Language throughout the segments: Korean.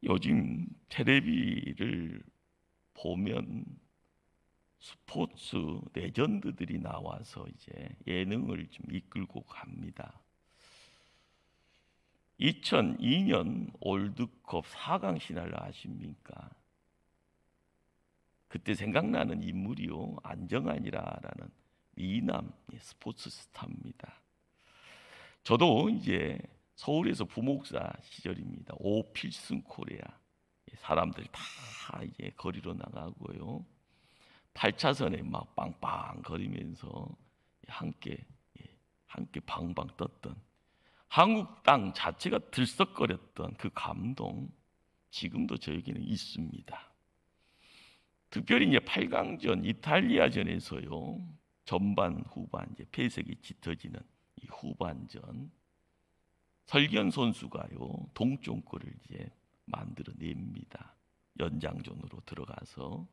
요즘 텔레비를 보면 스포츠 레전드들이 나와서 이제 예능을 좀 이끌고 갑니다. 2002년 월드컵 4강 시나리오 아십니까? 그때 생각나는 인물이요, 안정환이라는 미남 스포츠 스타입니다. 저도 이제 서울에서 부목사 시절입니다. 오필승 코리아 사람들 다 이제 거리로 나가고요, 8차선에 막 빵빵 거리면서 함께 방방 떴던 한국 땅 자체가 들썩거렸던 그 감동, 지금도 저에게는 있습니다. 특별히 이제 8강전 이탈리아전에서요, 전반 후반 이제 패색이 짙어지는 이 후반전, 설기현 선수가요 동점골을 이제 만들어냅니다. 연장전으로 들어가서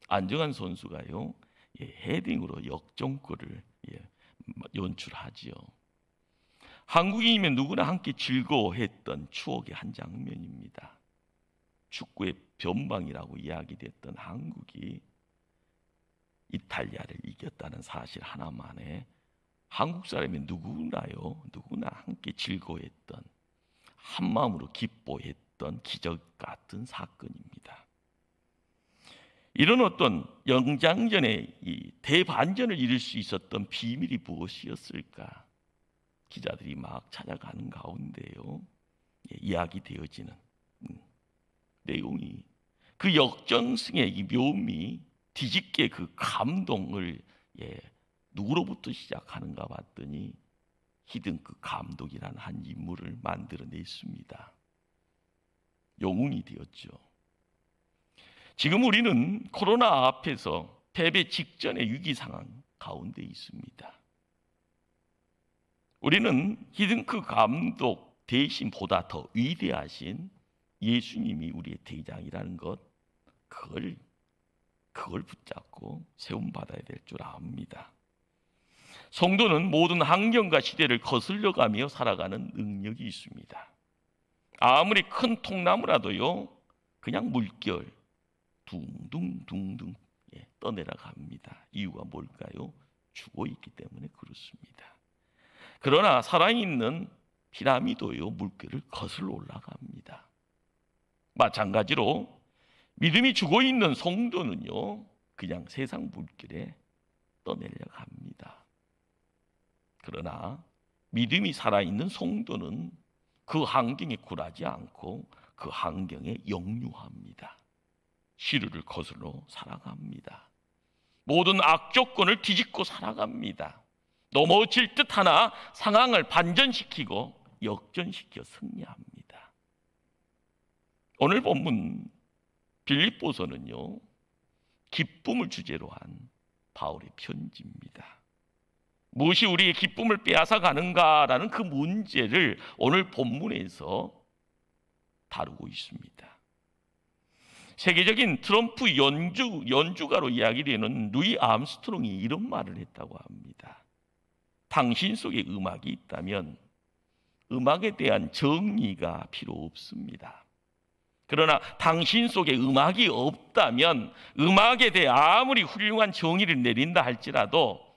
안정환 선수가요 헤딩으로 역전골을 연출하지요. 한국인이면 누구나 함께 즐거워했던 추억의 한 장면입니다. 축구의 변방이라고 이야기됐던 한국이 이탈리아를 이겼다는 사실 하나만에 한국 사람이 누구나 함께 즐거워했던, 한마음으로 기뻐했던 기적 같은 사건입니다. 이런 어떤 연장전의 이 대반전을 이룰 수 있었던 비밀이 무엇이었을까? 기자들이 막 찾아가는 가운데요, 이야기되어지는 내용이, 그 역전승의 이 묘미, 뒤집게 그 감동을 누구로부터 시작하는가 봤더니 히든크 감독이라는 한 인물을 만들어냈습니다. 영웅이 되었죠. 지금 우리는 코로나 앞에서 패배 직전의 위기 상황 가운데 있습니다. 우리는 히든크 감독 대신 보다 더 위대하신 예수님이 우리의 대장이라는 것, 그걸 붙잡고 세움받아야 될 줄 압니다. 성도는 모든 환경과 시대를 거슬려가며 살아가는 능력이 있습니다. 아무리 큰 통나무라도요, 그냥 물결 둥둥둥둥 떠내려갑니다. 이유가 뭘까요? 죽어있기 때문에 그렇습니다. 그러나 살아있는 피라미도요, 물결을 거슬러 올라갑니다. 마찬가지로 믿음이 죽어있는 성도는요, 그냥 세상 물결에 떠내려갑니다. 그러나 믿음이 살아있는 성도는 그 환경에 굴하지 않고 그 환경에 역류합니다. 시루를 거슬러 살아갑니다. 모든 악조건을 뒤집고 살아갑니다. 넘어질 듯하나 상황을 반전시키고 역전시켜 승리합니다. 오늘 본문 빌립보서는요, 기쁨을 주제로 한 바울의 편지입니다. 무엇이 우리의 기쁨을 빼앗아 가는가라는 그 문제를 오늘 본문에서 다루고 있습니다. 세계적인 트럼프 연주가로 이야기되는 루이 암스트롱이 이런 말을 했다고 합니다. 당신 속에 음악이 있다면 음악에 대한 정의가 필요 없습니다. 그러나 당신 속에 음악이 없다면 음악에 대해 아무리 훌륭한 정의를 내린다 할지라도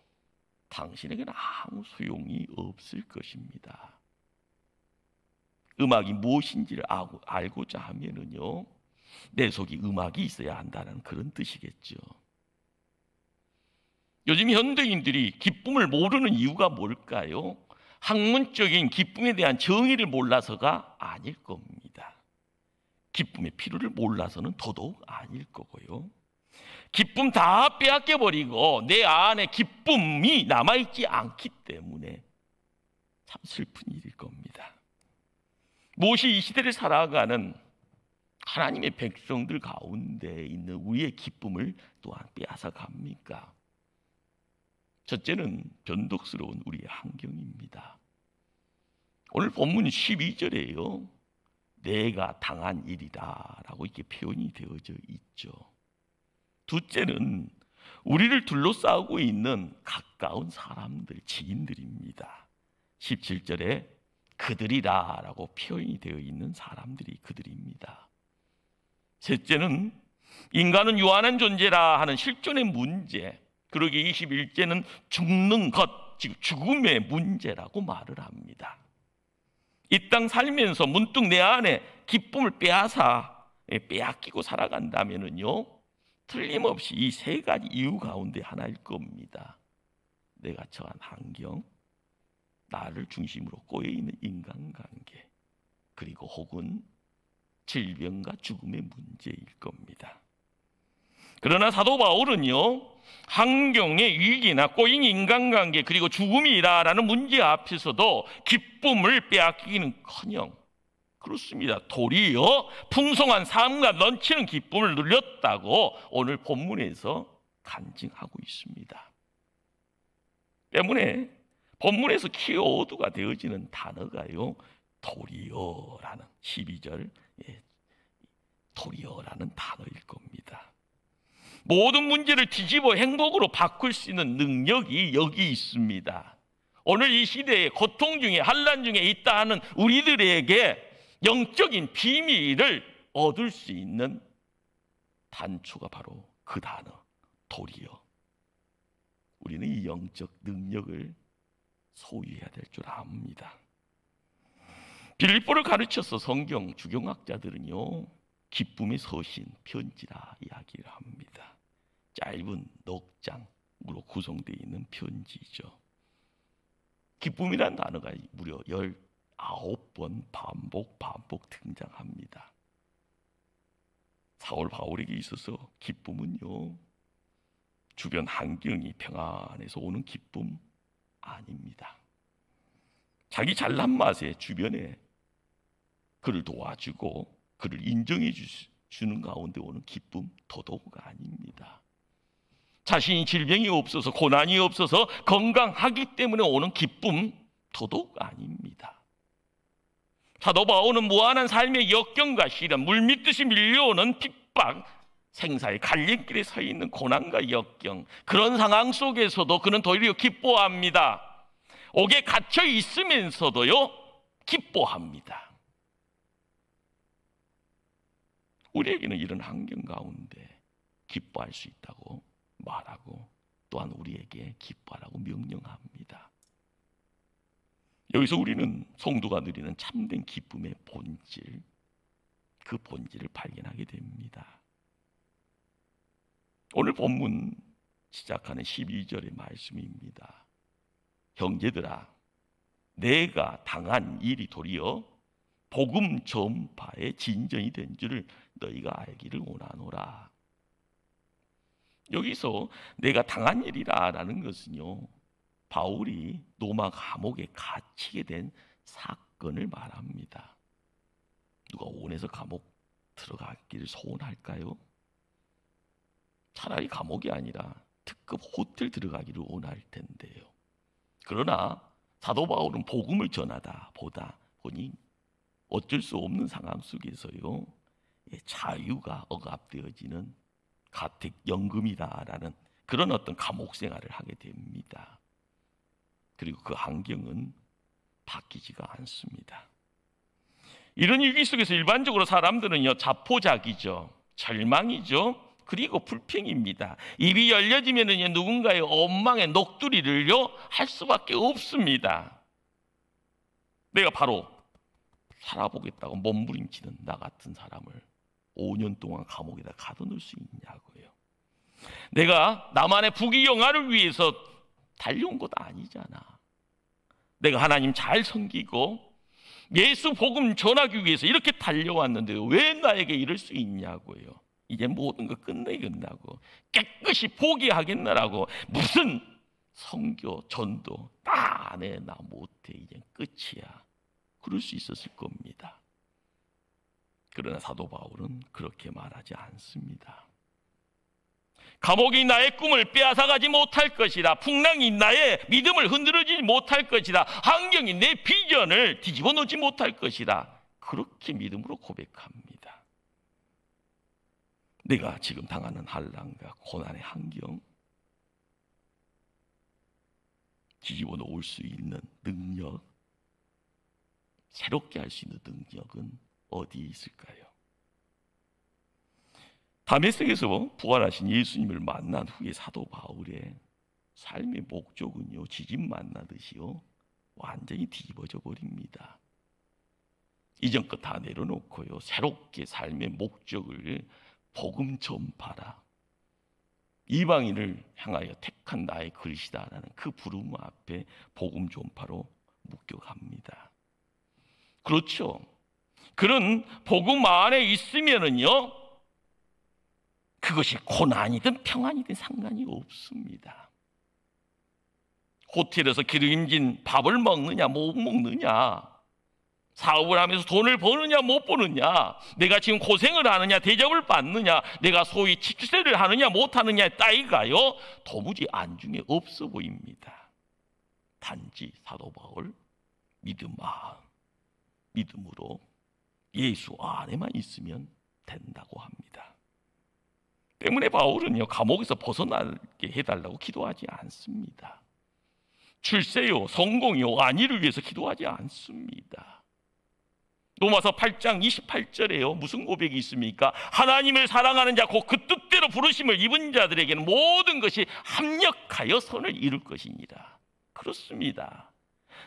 당신에게는 아무 소용이 없을 것입니다. 음악이 무엇인지를 알고자 하면은요, 내 속에 음악이 있어야 한다는 그런 뜻이겠죠. 요즘 현대인들이 기쁨을 모르는 이유가 뭘까요? 학문적인 기쁨에 대한 정의를 몰라서가 아닐 겁니다. 기쁨의 필요를 몰라서는 더더욱 아닐 거고요. 기쁨 다 빼앗겨버리고 내 안에 기쁨이 남아있지 않기 때문에 참 슬픈 일일 겁니다. 무엇이 이 시대를 살아가는 하나님의 백성들 가운데 있는 우리의 기쁨을 또한 빼앗아 갑니까? 첫째는 변덕스러운 우리의 환경입니다. 오늘 본문 12절에요, 내가 당한 일이다 라고 이렇게 표현이 되어져 있죠. 둘째는 우리를 둘러싸고 있는 가까운 사람들, 지인들입니다. 17절에 그들이라 라고 표현이 되어 있는 사람들이 그들입니다. 셋째는 인간은 유한한 존재라 하는 실존의 문제, 그러기 21제는 죽는 것, 즉 죽음의 문제라고 말을 합니다. 이 땅 살면서 문득 내 안에 기쁨을 빼앗기고 살아간다면요, 틀림없이 이 세 가지 이유 가운데 하나일 겁니다. 내가 처한 환경, 나를 중심으로 꼬여있는 인간관계, 그리고 혹은 질병과 죽음의 문제일 겁니다. 그러나 사도 바울은요, 환경의 위기나 꼬인 인간관계 그리고 죽음이라는 문제 앞에서도 기쁨을 빼앗기기는커녕 그렇습니다. 도리어 풍성한 삶과 넘치는 기쁨을 누렸다고 오늘 본문에서 간증하고 있습니다. 때문에 본문에서 키워드가 되어지는 단어가요, 도리어라는 12절 도리어라는 단어일 겁니다. 모든 문제를 뒤집어 행복으로 바꿀 수 있는 능력이 여기 있습니다. 오늘 이 시대에 고통 중에 환난 중에 있다 하는 우리들에게 영적인 비밀을 얻을 수 있는 단초가 바로 그 단어, 도리어. 우리는 이 영적 능력을 소유해야 될 줄 압니다. 빌립보를 가르쳐서 성경 주경학자들은요, 기쁨의 서신, 편지라 이야기를 합니다. 짧은 넉장으로 구성되어 있는 편지죠. 기쁨이란 단어가 무려 19번 반복 등장합니다. 사울 바울에게 있어서 기쁨은요, 주변 환경이 평안해서 오는 기쁨 아닙니다. 자기 잘난 맛에 주변에 그를 도와주고 그를 인정해 주는 가운데 오는 기쁨 더더욱 아닙니다. 자신이 질병이 없어서 고난이 없어서 건강하기 때문에 오는 기쁨 더더욱 아닙니다. 사도 바울은 무한한 삶의 역경과 시련, 물밀듯이 밀려오는 핍박, 생사의 갈림길에 서 있는 고난과 역경, 그런 상황 속에서도 그는 도리어 기뻐합니다. 옥에 갇혀 있으면서도요, 기뻐합니다. 우리에게는 이런 환경 가운데 기뻐할 수 있다고 말하고, 또한 우리에게 기뻐하라고 명령합니다. 여기서 우리는 성도가 누리는 참된 기쁨의 본질, 그 본질을 발견하게 됩니다. 오늘 본문 시작하는 12절의 말씀입니다. 형제들아, 내가 당한 일이 도리어 복음 전파의 진전이 된 줄을 너희가 알기를 원하노라. 여기서 내가 당한 일이라는 것은요, 바울이 로마 감옥에 갇히게 된 사건을 말합니다. 누가 원해서 감옥 들어가기를 소원할까요? 차라리 감옥이 아니라 특급 호텔 들어가기를 원할 텐데요. 그러나 사도 바울은 복음을 전하다 보다 보니 어쩔 수 없는 상황 속에서요, 자유가 억압되어지는 가택연금이다라는 그런 어떤 감옥 생활을 하게 됩니다. 그리고 그 환경은 바뀌지가 않습니다. 이런 위기 속에서 일반적으로 사람들은요, 자포자기죠, 절망이죠, 그리고 불평입니다. 입이 열려지면은요, 누군가의 원망의 녹두리를요 할 수밖에 없습니다. 내가 바로 살아보겠다고 몸부림치는 나 같은 사람을 5년 동안 감옥에다 가둬놓을 수 있냐고요. 내가 나만의 부귀영화를 위해서 달려온 것 아니잖아. 내가 하나님 잘 섬기고 예수 복음 전하기 위해서 이렇게 달려왔는데 왜 나에게 이럴 수 있냐고요. 이제 모든 거 끝내겠나고, 깨끗이 포기하겠나라고, 무슨 선교, 전도 다 내 나 못해, 이제 끝이야, 그럴 수 있었을 겁니다. 그러나 사도 바울은 그렇게 말하지 않습니다. 감옥이 나의 꿈을 빼앗아가지 못할 것이다. 풍랑이 나의 믿음을 흔들어주지 못할 것이다. 환경이 내 비전을 뒤집어 놓지 못할 것이다. 그렇게 믿음으로 고백합니다. 내가 지금 당하는 환난과 고난의 환경, 뒤집어 놓을 수 있는 능력, 새롭게 할 수 있는 능력은 어디에 있을까요? 다메섹에서 부활하신 예수님을 만난 후에 사도 바울의 삶의 목적은요, 지집 만나듯이요 완전히 뒤집어져 버립니다. 이전 것 다 내려놓고요 새롭게 삶의 목적을 복음 전파라, 이방인을 향하여 택한 나의 그릇이다라는 그 부름 앞에 복음 전파로 묶여갑니다. 그렇죠. 그런 복음 안에 있으면은요 그것이 고난이든 평안이든 상관이 없습니다. 호텔에서 기름진 밥을 먹느냐 못 먹느냐, 사업을 하면서 돈을 버느냐 못 버느냐, 내가 지금 고생을 하느냐 대접을 받느냐, 내가 소위 직세를 하느냐 못 하느냐의 따위가요 도무지 안중에 없어 보입니다. 단지 사도 바울 믿음으로 예수 안에만 있으면 된다고 합니다. 때문에 바울은요 감옥에서 벗어나게 해달라고 기도하지 않습니다. 출세요 성공요 안위를 위해서 기도하지 않습니다. 로마서 8장 28절에요 무슨 고백이 있습니까? 하나님을 사랑하는 자 곧 그 뜻대로 부르심을 입은 자들에게는 모든 것이 합력하여 선을 이룰 것이니라. 그렇습니다.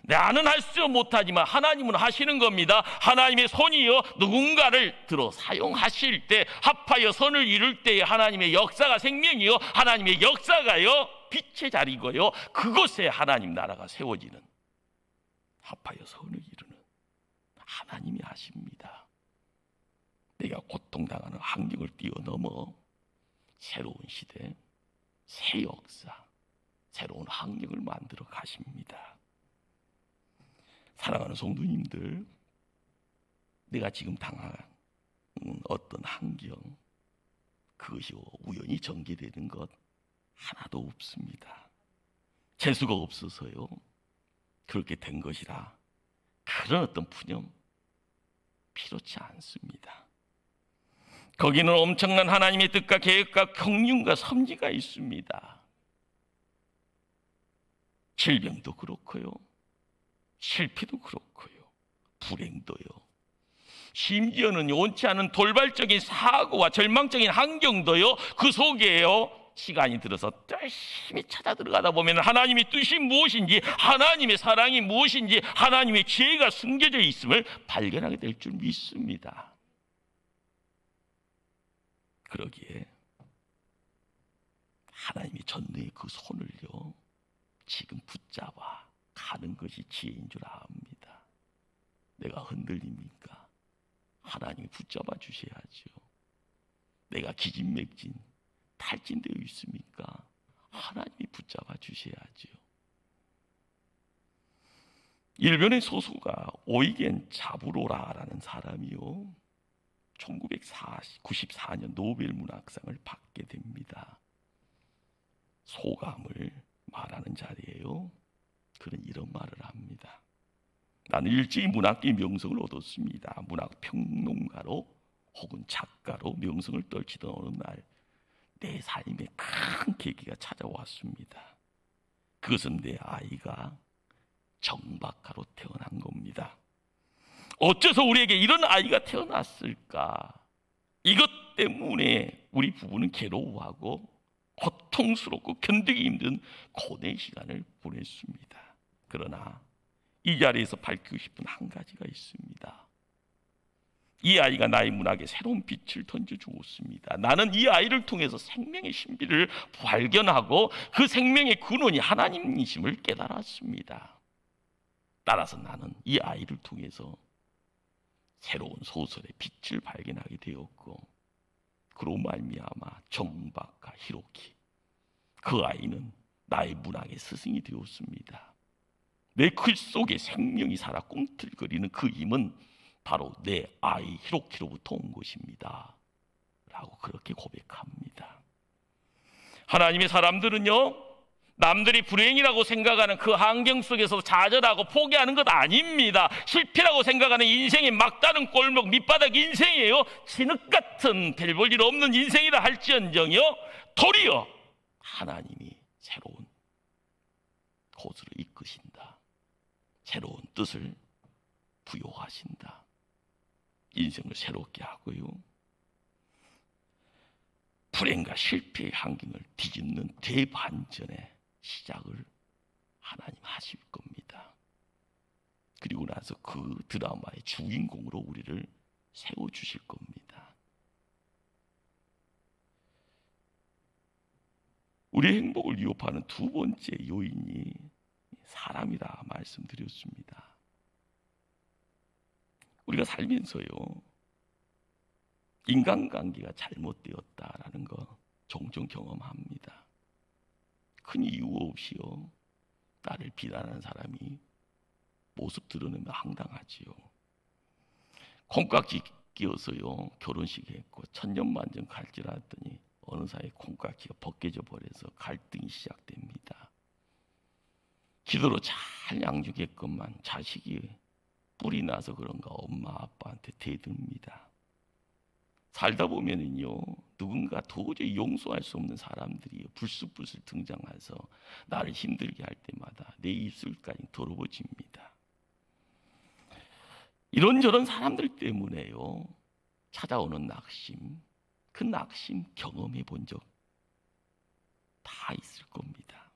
나는 할수 못하지만 하나님은 하시는 겁니다. 하나님의 손이요 누군가를 들어 사용하실 때 합하여 선을 이룰 때에 하나님의 역사가 생명이요 하나님의 역사가요 빛의 자리고요 그곳에 하나님 나라가 세워지는, 합하여 선을 이루는 하나님이 하십니다. 내가 고통당하는 환경을 뛰어넘어 새로운 시대, 새 역사, 새로운 환경을 만들어 가십니다. 사랑하는 성도님들, 내가 지금 당한 어떤 환경, 그것이 우연히 전개되는 것 하나도 없습니다. 재수가 없어서요 그렇게 된 것이라 그런 어떤 푸념 필요치 않습니다. 거기는 엄청난 하나님의 뜻과 계획과 경륜과 섭리가 있습니다. 질병도 그렇고요 실패도 그렇고요 불행도요, 심지어는 원치 않은 돌발적인 사고와 절망적인 환경도요 그 속에요 시간이 들어서 열심히 찾아 들어가다 보면 하나님의 뜻이 무엇인지, 하나님의 사랑이 무엇인지, 하나님의 지혜가 숨겨져 있음을 발견하게 될 줄 믿습니다. 그러기에 하나님이 전능의 그 손을요 지금 붙잡아 가는 것이 지혜인 줄 압니다. 내가 흔들립니까? 하나님이 붙잡아 주셔야죠. 내가 기진맥진 탈진되어 있습니까? 하나님이 붙잡아 주셔야죠. 일본의 소수가 오이겐 자부로라라는 사람이요 1994년 노벨 문학상을 받게 됩니다. 소감을 말하는 자리에요 그는 이런 말을 합니다. 나는 일찍이 문학계 명성을 얻었습니다. 문학평론가로 혹은 작가로 명성을 떨치던 어느 날 내 삶에 큰 계기가 찾아왔습니다. 그것은 내 아이가 정박하로 태어난 겁니다. 어째서 우리에게 이런 아이가 태어났을까? 이것 때문에 우리 부부는 괴로워하고 고통스럽고 견디기 힘든 고뇌의 시간을 보냈습니다. 그러나 이 자리에서 밝히고 싶은 한 가지가 있습니다. 이 아이가 나의 문학에 새로운 빛을 던져주었습니다. 나는 이 아이를 통해서 생명의 신비를 발견하고 그 생명의 근원이 하나님이심을 깨달았습니다. 따라서 나는 이 아이를 통해서 새로운 소설의 빛을 발견하게 되었고, 그로 말미암아 정박과 히로키, 그 아이는 나의 문학의 스승이 되었습니다. 내 글 속에 생명이 살아 꿈틀거리는 그 힘은 바로 내 아이 히로키로부터 온 것입니다 라고 그렇게 고백합니다. 하나님의 사람들은요 남들이 불행이라고 생각하는 그 환경 속에서 좌절하고 포기하는 것 아닙니다. 실패라고 생각하는 인생의 막다른 골목 밑바닥 인생이에요. 진흙 같은 별 볼 일 없는 인생이라 할지언정요 도리어 하나님이 새로운 곳으로 이끄신다. 새로운 뜻을 부여하신다. 인생을 새롭게 하고요 불행과 실패의 환경을 뒤집는 대반전의 시작을 하나님 하실 겁니다. 그리고 나서 그 드라마의 주인공으로 우리를 세워주실 겁니다. 우리의 행복을 위협하는 두 번째 요인이 사람이라 말씀드렸습니다. 우리가 살면서요, 인간관계가 잘못되었다라는 거 종종 경험합니다. 큰 이유 없이요, 나를 비난하는 사람이 모습 드러내면 황당하지요. 콩깍지 끼워서요, 결혼식 했고 천년만년 갈질하더니 어느 사이에 콩깍지가 벗겨져 버려서 갈등이 시작됩니다. 기도로 잘 양육했건만 자식이 뿔이 나서 그런가 엄마 아빠한테 대듭니다. 살다 보면은요, 누군가 도저히 용서할 수 없는 사람들이 불쑥불쑥 등장해서 나를 힘들게 할 때마다 내 입술까지 더러워집니다. 이런저런 사람들 때문에요, 찾아오는 낙심, 그 낙심 경험해 본 적 다 있을 겁니다.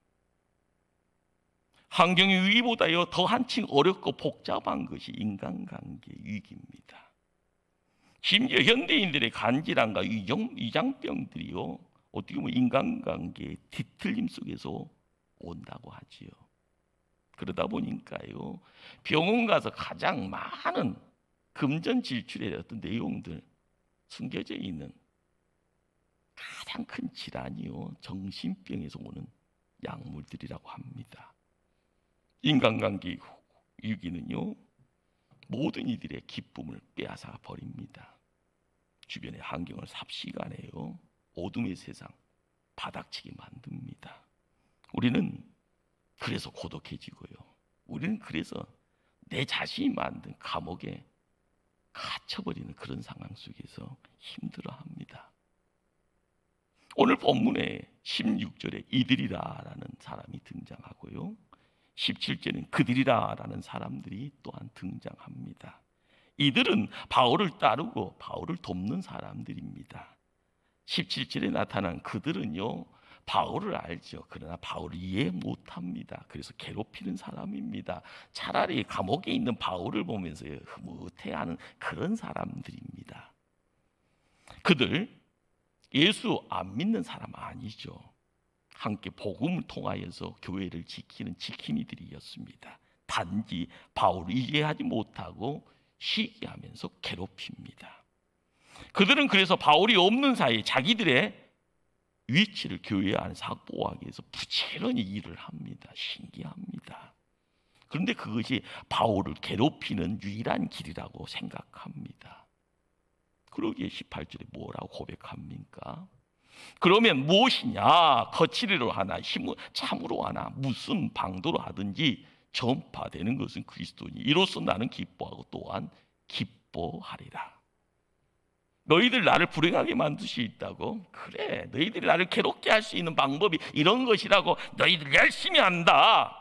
환경의 위기보다요 더 한층 어렵고 복잡한 것이 인간관계 위기입니다. 심지어 현대인들의 간질환과 위장병들이요, 어떻게 보면 인간관계의 뒤틀림 속에서 온다고 하지요. 그러다 보니까요, 병원 가서 가장 많은 금전 질출의 어떤 내용들 숨겨져 있는 가장 큰 질환이요, 정신병에서 오는 약물들이라고 합니다. 인간관계 위기는요, 모든 이들의 기쁨을 빼앗아 버립니다. 주변의 환경을 삽시간에요, 어둠의 세상 바닥치게 만듭니다. 우리는 그래서 고독해지고요, 우리는 그래서 내 자신이 만든 감옥에 갇혀버리는 그런 상황 속에서 힘들어합니다. 오늘 본문에 16절에 이들이라라는 사람이 등장하고요, 17절에는 그들이라라는 사람들이 또한 등장합니다. 이들은 바울을 따르고 바울을 돕는 사람들입니다. 17절에 나타난 그들은요, 바울을 알죠. 그러나 바울을 이해 못합니다. 그래서 괴롭히는 사람입니다. 차라리 감옥에 있는 바울을 보면서 흐뭇해하는 그런 사람들입니다. 그들 예수 안 믿는 사람 아니죠. 함께 복음을 통하여서 교회를 지키는 지킴이들이었습니다. 단지 바울을 이해하지 못하고 시기하면서 괴롭힙니다. 그들은 그래서 바울이 없는 사이에 자기들의 위치를 교회 안에서 확보하기 위해서 부지런히 일을 합니다. 신기합니다. 그런데 그것이 바울을 괴롭히는 유일한 길이라고 생각합니다. 그러기에 18절에 뭐라고 고백합니까? 그러면 무엇이냐? 거칠이로 하나 힘을 참으로 하나 무슨 방도로 하든지 전파되는 것은 그리스도니 이로써 나는 기뻐하고 또한 기뻐하리라. 너희들 나를 불행하게 만들 수 있다고? 그래, 너희들이 나를 괴롭게 할 수 있는 방법이 이런 것이라고 너희들 열심히 한다.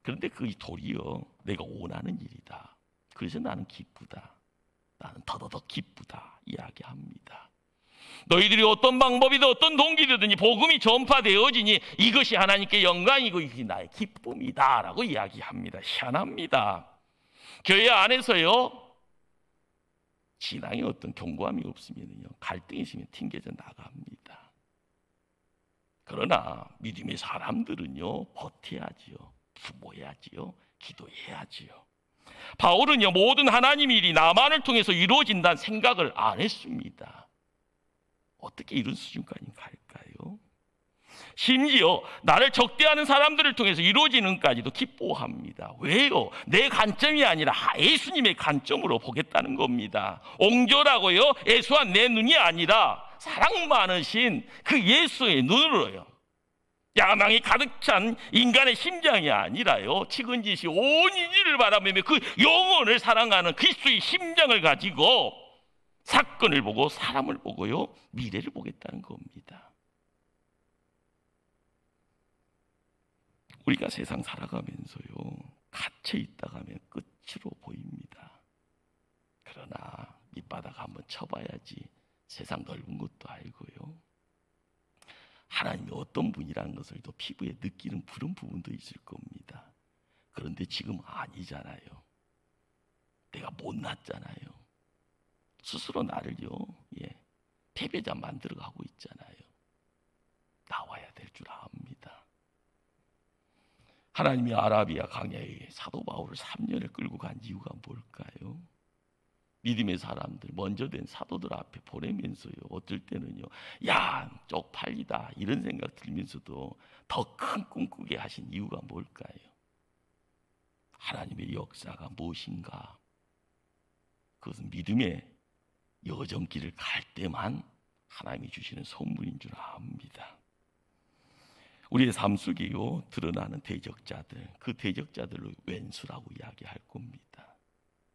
그런데 그게 도리어 내가 원하는 일이다. 그래서 나는 기쁘다. 나는 더더더 기쁘다 이야기합니다. 너희들이 어떤 방법이든 어떤 동기든지 복음이 전파되어지니 이것이 하나님께 영광이고 이것이 나의 기쁨이다 라고 이야기합니다. 희한합니다. 교회 안에서요, 신앙에 어떤 견고함이 없으면요, 갈등이 있으면 튕겨져 나갑니다. 그러나 믿음의 사람들은요, 버텨야지요, 부모해야지요, 기도해야지요. 바울은요, 모든 하나님의 일이 나만을 통해서 이루어진다는 생각을 안 했습니다. 어떻게 이런 수준까지 갈까요? 심지어 나를 적대하는 사람들을 통해서 이루어지는까지도 기뻐합니다. 왜요? 내 관점이 아니라 예수님의 관점으로 보겠다는 겁니다. 옹졸하고요, 애수한 내 눈이 아니라 사랑 많으신 그 예수의 눈으로요, 야망이 가득 찬 인간의 심장이 아니라요, 측은지시 온 인류를 바라보며 그 영혼을 사랑하는 그리스도의 심장을 가지고 사건을 보고 사람을 보고요, 미래를 보겠다는 겁니다. 우리가 세상 살아가면서요, 갇혀 있다가 하면 끝으로 보입니다. 그러나 밑바닥 한번 쳐봐야지 세상 넓은 것도 알고요, 하나님이 어떤 분이라는 것을 또 피부에 느끼는 그런 부분도 있을 겁니다. 그런데 지금 아니잖아요. 내가 못났잖아요. 스스로 나를요, 패배자 만들어가고 있잖아요. 나와야 될 줄 압니다. 하나님이 아라비아 강야에 사도 바울을 3년을 끌고 간 이유가 뭘까요? 믿음의 사람들, 먼저 된 사도들 앞에 보내면서요, 어떨 때는요, 야, 쪽팔리다 이런 생각 들면서도 더 큰 꿈 꾸게 하신 이유가 뭘까요? 하나님의 역사가 무엇인가? 그것은 믿음의 여정길을 갈 때만 하나님이 주시는 선물인 줄 압니다. 우리의 삶 속에요, 드러나는 대적자들, 그 대적자들로 왼수라고 이야기할 겁니다.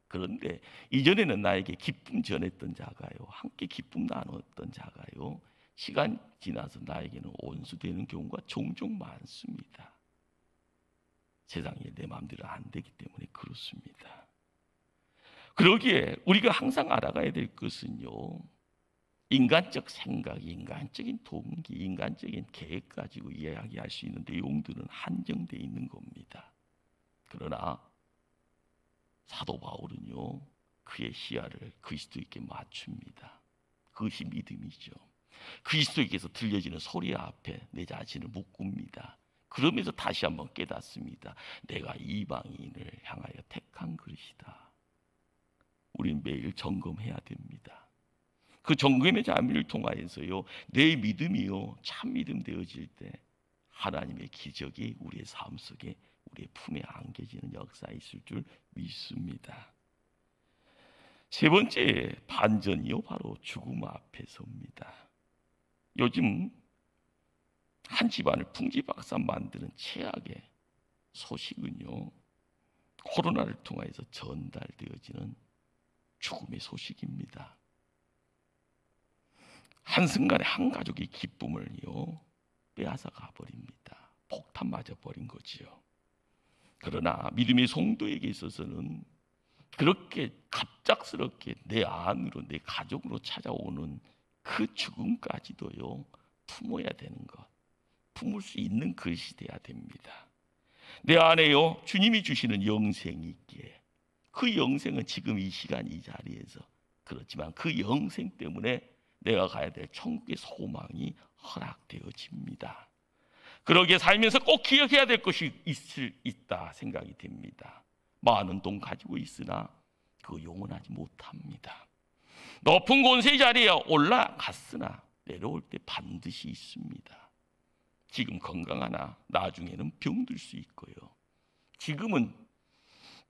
그런데 이전에는 나에게 기쁨 전했던 자가요, 함께 기쁨 나눴던 자가요, 시간 지나서 나에게는 원수되는 경우가 종종 많습니다. 세상에 내 마음대로 안 되기 때문에 그렇습니다. 그러기에 우리가 항상 알아가야 될 것은요, 인간적 생각, 인간적인 동기, 인간적인 계획 가지고 이야기할 수 있는 내용들은 한정되어 있는 겁니다. 그러나 사도 바울은요, 그의 시야를 그리스도에게 맞춥니다. 그것이 믿음이죠. 그리스도에게서 들려지는 소리 앞에 내 자신을 묶습니다. 그러면서 다시 한번 깨닫습니다. 내가 이방인을 향하여 택한 그릇이다. 우리는 매일 점검해야 됩니다. 그 점검의 자미를 통하여서요, 내 믿음이요, 참 믿음 되어질 때 하나님의 기적이 우리의 삶 속에, 우리의 품에 안겨지는 역사가 있을 줄 믿습니다. 세 번째 반전이요, 바로 죽음 앞에 섭니다. 요즘 한 집안을 풍지박산 만드는 최악의 소식은요, 코로나를 통해서 전달되어지는 죽음의 소식입니다. 한순간에 한 가족의 기쁨을요, 빼앗아 가버립니다. 폭탄 맞아 버린 거지요. 그러나 믿음의 성도에게 있어서는 그렇게 갑작스럽게 내 안으로, 내 가족으로 찾아오는 그 죽음까지도요, 품어야 되는 것, 품을 수 있는 것이 돼야 됩니다. 내 안에요, 주님이 주시는 영생이 있기에, 그 영생은 지금 이 시간 이 자리에서, 그렇지만 그 영생 때문에 내가 가야 될 천국의 소망이 허락되어집니다. 그러기에 살면서 꼭 기억해야 될 것이 있다 생각이 됩니다. 많은 돈 가지고 있으나 그거 영원하지 못합니다. 높은 권세 자리에 올라갔으나 내려올 때 반드시 있습니다. 지금 건강하나 나중에는 병들 수 있고요. 지금은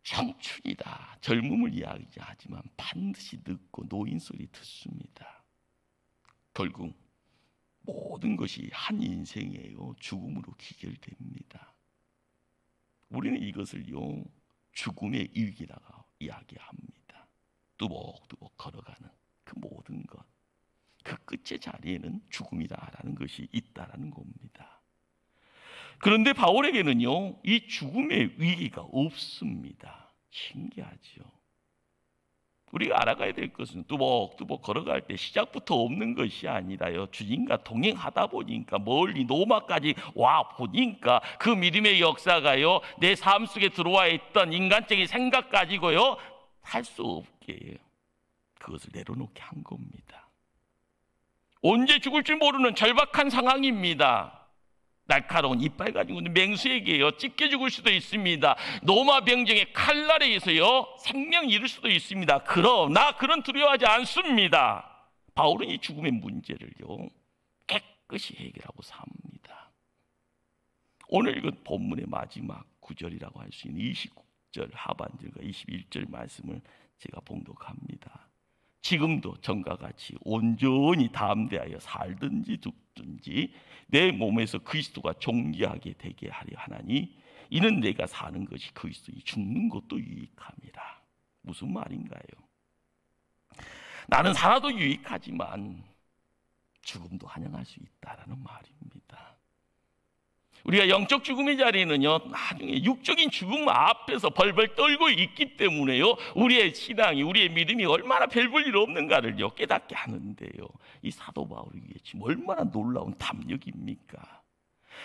청춘이다, 젊음을 이야기하지만 반드시 늙고 노인 소리 듣습니다. 결국 모든 것이 한 인생이에요, 죽음으로 귀결됩니다. 우리는 이것을요, 죽음의 위기라고 이야기합니다. 뚜벅뚜벅 걸어가는 그 모든 것, 그 끝의 자리에는 죽음이다라는 것이 있다라는 겁니다. 그런데 바울에게는요, 이 죽음의 위기가 없습니다. 신기하죠. 우리가 알아가야 될 것은 뚜벅뚜벅 걸어갈 때 시작부터 없는 것이 아니라요, 주님과 동행하다 보니까, 멀리 노마까지 와 보니까 그 믿음의 역사가요, 내 삶 속에 들어와 있던 인간적인 생각 가지고요, 할 수 없게 그것을 내려놓게 한 겁니다. 언제 죽을 줄 모르는 절박한 상황입니다. 날카로운 이빨 가지고 있는 맹수에게요, 찢겨 죽을 수도 있습니다. 노마 병정의 칼날에 의해서요, 생명 잃을 수도 있습니다. 그러나 그런 두려워하지 않습니다. 바울은 이 죽음의 문제를요, 깨끗이 해결하고 삽니다. 오늘 읽은 본문의 마지막 구절이라고 할 수 있는 29절 하반절과 21절 말씀을 제가 봉독합니다. 지금도 전과 같이 온전히 담대하여 살든지 죽든지 내 몸에서 그리스도가 존귀하게 되게 하려 하나니, 이는 내가 사는 것이 그리스도니 죽는 것도 유익함이라. 무슨 말인가요? 나는 살아도 유익하지만 죽음도 환영할 수 있다라는 말입니다. 우리가 영적 죽음의 자리는요, 나중에 육적인 죽음 앞에서 벌벌 떨고 있기 때문에요, 우리의 신앙이, 우리의 믿음이 얼마나 별 볼 일 없는가를요 깨닫게 하는데요, 이 사도 바울이 지금 얼마나 놀라운 담력입니까?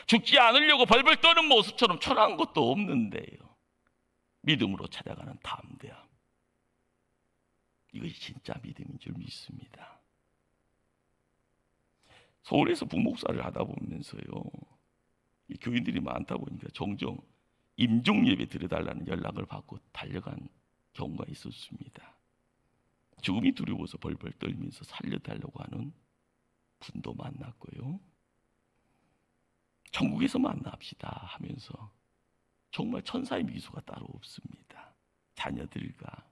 죽지 않으려고 벌벌 떠는 모습처럼 초라한 것도 없는데요, 믿음으로 찾아가는 담대함, 이것이 진짜 믿음인 줄 믿습니다. 서울에서 부목사를 하다 보면서요, 이 교인들이 많다 보니까 종종 임종 예배 드려달라는 연락을 받고 달려간 경우가 있었습니다. 죽음이 두려워서 벌벌 떨면서 살려달라고 하는 분도 만났고요, 천국에서 만납시다 하면서 정말 천사의 미소가 따로 없습니다. 자녀들과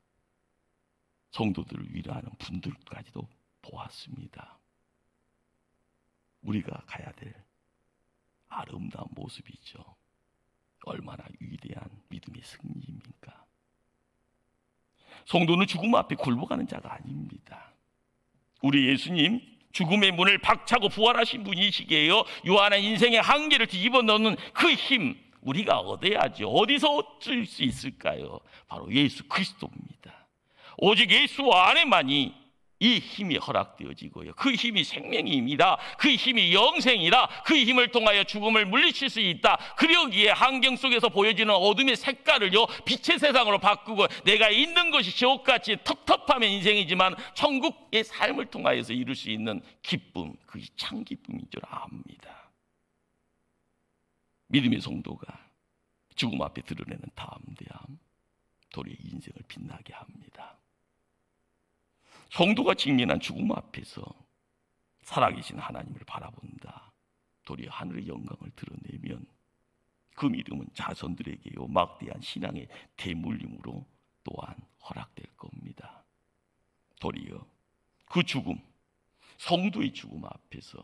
성도들을 위로하는 분들까지도 보았습니다. 우리가 가야 될 아름다운 모습이죠. 얼마나 위대한 믿음의 승리입니까? 성도는 죽음 앞에 굴복하는 자가 아닙니다. 우리 예수님 죽음의 문을 박차고 부활하신 분이시기에요, 요한의 인생의 한계를 뒤집어 넣는 그 힘, 우리가 얻어야죠. 어디서 얻을 수 있을까요? 바로 예수 그리스도입니다. 오직 예수 안에만이 이 힘이 허락되어지고요, 그 힘이 생명입니다. 그 힘이 영생이라, 그 힘을 통하여 죽음을 물리칠 수 있다. 그러기에 환경 속에서 보여지는 어둠의 색깔을요 빛의 세상으로 바꾸고, 내가 있는 것이 지옥같이 텁텁하면 인생이지만 천국의 삶을 통하여서 이룰 수 있는 기쁨, 그것이 참 기쁨인 줄 압니다. 믿음의 성도가 죽음 앞에 드러내는 담대함, 도리어 인생을 빛나게 합니다. 성도가 직면한 죽음 앞에서 살아계신 하나님을 바라본다, 도리어 하늘의 영광을 드러내면 그 믿음은 자손들에게요 막대한 신앙의 대물림으로 또한 허락될 겁니다. 도리어 그 죽음, 성도의 죽음 앞에서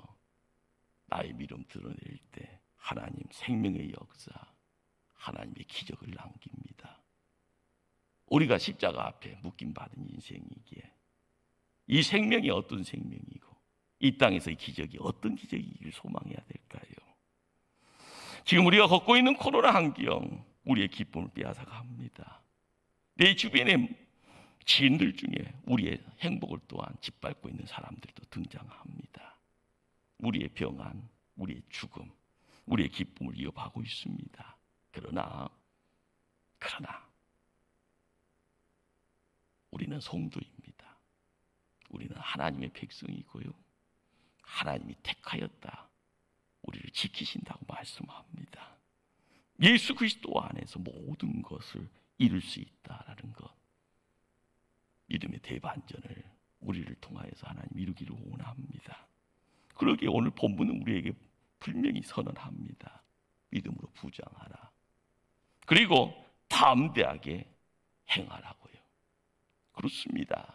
나의 믿음 드러낼 때 하나님 생명의 역사, 하나님의 기적을 남깁니다. 우리가 십자가 앞에 묶임받은 인생이기에 이 생명이 어떤 생명이고 이 땅에서의 기적이 어떤 기적이기를 소망해야 될까요? 지금 우리가 겪고 있는 코로나 환경, 우리의 기쁨을 빼앗아갑니다. 내 주변의 지인들 중에 우리의 행복을 또한 짓밟고 있는 사람들도 등장합니다. 우리의 병환, 우리의 죽음, 우리의 기쁨을 이어가고 있습니다. 그러나 우리는 성도입니다. 우리는 하나님의 백성이고요, 하나님이 택하였다, 우리를 지키신다고 말씀합니다. 예수 그리스도 안에서 모든 것을 이룰 수 있다라는 것, 믿음의 대반전을 우리를 통하여서 하나님 이루기를 원합니다. 그러기에 오늘 본문은 우리에게 분명히 선언합니다. 믿음으로 부장하라, 그리고 담대하게 행하라고요. 그렇습니다.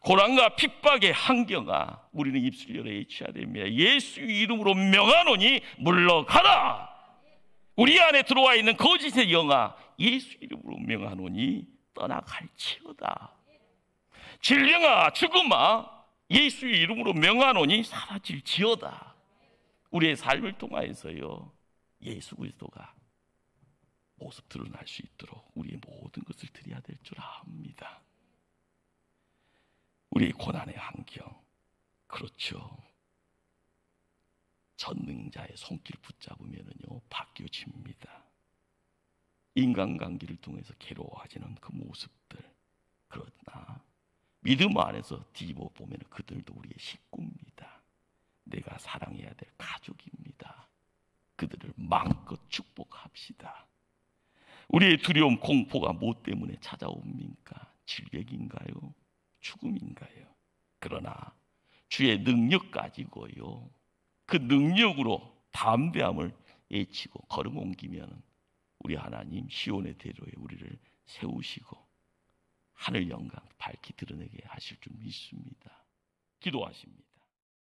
고난과 핍박의 환경아, 우리는 입술 열어 외쳐야 됩니다. 예수 이름으로 명하노니 물러가라. 우리 안에 들어와 있는 거짓의 영아, 예수 이름으로 명하노니 떠나갈지어다. 질병아, 죽음아, 예수 이름으로 명하노니 사라질지어다. 우리의 삶을 통하여서요 예수 그리스도가 모습 드러날 수 있도록 우리의 모든 것을 드려야 될 줄 압니다. 우리의 고난의 환경, 그렇죠, 전능자의 손길 붙잡으면요 바뀌어집니다. 인간관계를 통해서 괴로워하지는 그 모습들, 그러나 믿음 안에서 뒤집어 보면 그들도 우리의 식구입니다. 내가 사랑해야 될 가족입니다. 그들을 마음껏 축복합시다. 우리의 두려움, 공포가 뭐 때문에 찾아옵니까? 질병인가요? 죽음인가요? 그러나 주의 능력 가지고요 그 능력으로 담대함을 외치고 걸음 옮기면 우리 하나님 시온의 대로에 우리를 세우시고 하늘 영광 밝히 드러내게 하실 줄 믿습니다. 기도하십니다.